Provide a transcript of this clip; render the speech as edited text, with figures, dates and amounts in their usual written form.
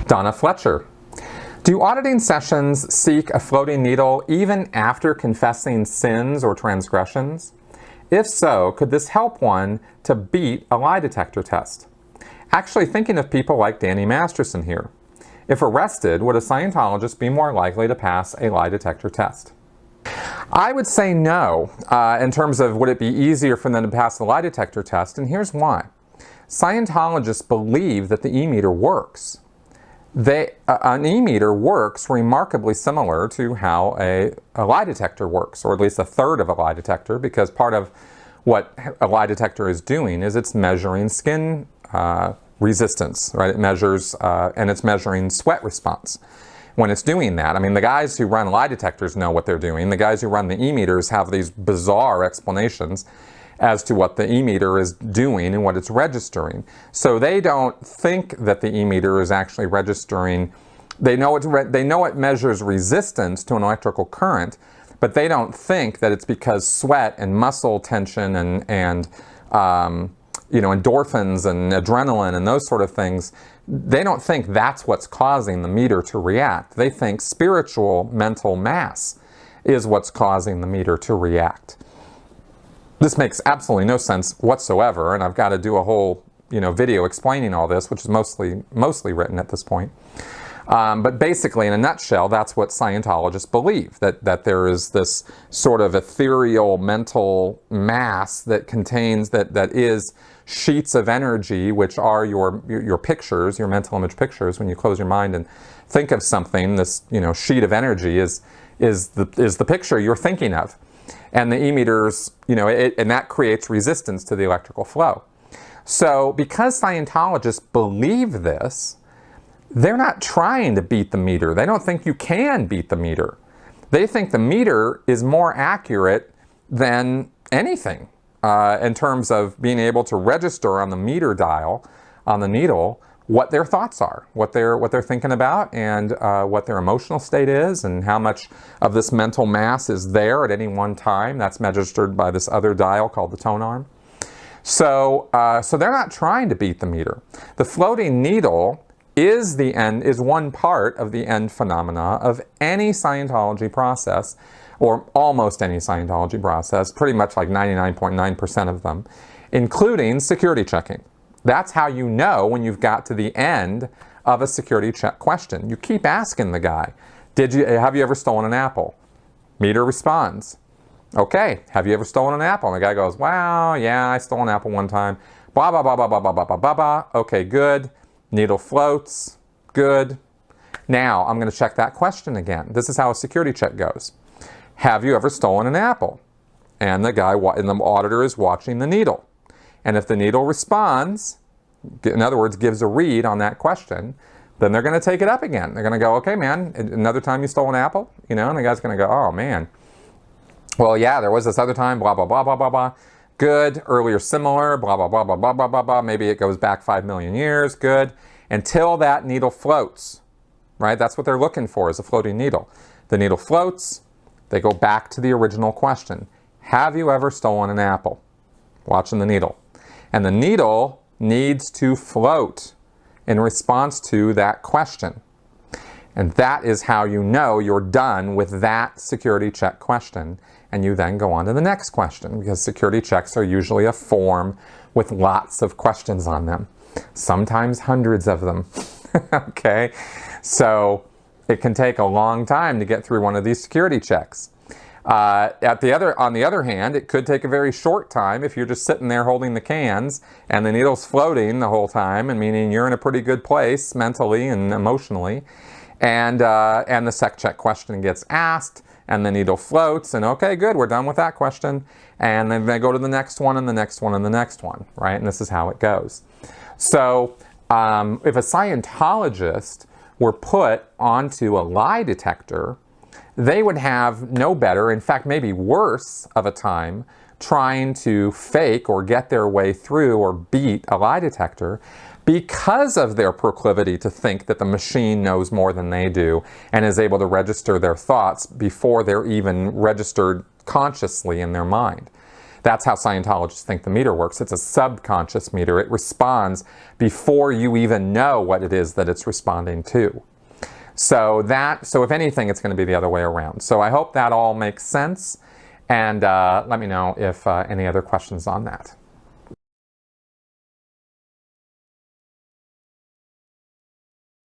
Donna Fletcher. Do auditing sessions seek a floating needle even after confessing sins or transgressions? If so, could this help one to beat a lie detector test? Actually thinking of people like Danny Masterson here. If arrested, would a Scientologist be more likely to pass a lie detector test? I would say no, in terms of would it be easier for them to pass the lie detector test, and here's why. Scientologists believe that the e-meter works. An e-meter works remarkably similar to how a lie detector works, or at least a third of a lie detector, because part of what a lie detector is doing is it's measuring skin resistance, right? It measures, and it's measuring sweat response. When it's doing that, I mean, the guys who run lie detectors know what they're doing. The guys who run the e-meters have these bizarre explanations as to what the e-meter is doing and what it's registering. So they don't think that the e-meter is actually registering. They know it measures resistance to an electrical current, but they don't think that it's because sweat and muscle tension and endorphins and adrenaline and those sort of things. They don't think that's what's causing the meter to react. They think spiritual mental mass is what's causing the meter to react. This makes absolutely no sense whatsoever, and I've got to do a whole video explaining all this, which is mostly written at this point. But basically, in a nutshell, that's what Scientologists believe, that there is this sort of ethereal mental mass that contains, that is sheets of energy, which are your pictures, your mental image pictures. When you close your mind and think of something, this sheet of energy is the picture you're thinking of. And the e-meters, and that creates resistance to the electrical flow. So because Scientologists believe this, they're not trying to beat the meter. They don't think you can beat the meter. They think the meter is more accurate than anything in terms of being able to register on the meter dial, on the needle, what their thoughts are, what they're thinking about, and what their emotional state is, and how much of this mental mass is there at any one time. That's registered by this other dial called the tone arm. So they're not trying to beat the meter. The floating needle is one part of the end phenomena of any Scientology process, or almost any Scientology process, pretty much like 99.9% of them, including security checking. That's how you know when you've got to the end of a security check question. You keep asking the guy, have you ever stolen an apple? Meter responds, okay, have you ever stolen an apple? And the guy goes, well, yeah, I stole an apple one time. Blah, blah, blah, blah, blah, blah, blah, blah, blah, blah. Okay, good. Needle floats. Good. Now, I'm going to check that question again. This is how a security check goes. Have you ever stolen an apple? And the auditor is watching the needle. And if the needle responds, in other words, gives a read on that question, then they're going to take it up again. They're going to go, okay, man, another time you stole an apple? And the guy's going to go, oh, man. Well, yeah, there was this other time, blah, blah, blah, blah, blah, blah. Good. Earlier similar, blah, blah, blah, blah, blah, blah, blah, blah. Maybe it goes back 5 million years. Good. Until that needle floats, right? That's what they're looking for, is a floating needle. The needle floats. They go back to the original question. Have you ever stolen an apple? Watching the needle. And the needle needs to float in response to that question. And that is how you know you're done with that security check question. And you then go on to the next question, because security checks are usually a form with lots of questions on them. Sometimes hundreds of them. Okay? So it can take a long time to get through one of these security checks. On the other hand, it could take a very short time if you're just sitting there holding the cans and the needle's floating the whole time, and meaning you're in a pretty good place mentally and emotionally, and the sec check question gets asked, and the needle floats, and okay, good, we're done with that question, and then they go to the next one, and the next one, and the next one, right? And this is how it goes. So if a Scientologist were put onto a lie detector, they would have no better, in fact, maybe worse of a time trying to fake or get their way through or beat a lie detector, because of their proclivity to think that the machine knows more than they do and is able to register their thoughts before they're even registered consciously in their mind. That's how Scientologists think the meter works. It's a subconscious meter. It responds before you even know what it is that it's responding to. So if anything, it's going to be the other way around. So I hope that all makes sense. And let me know if any other questions on that.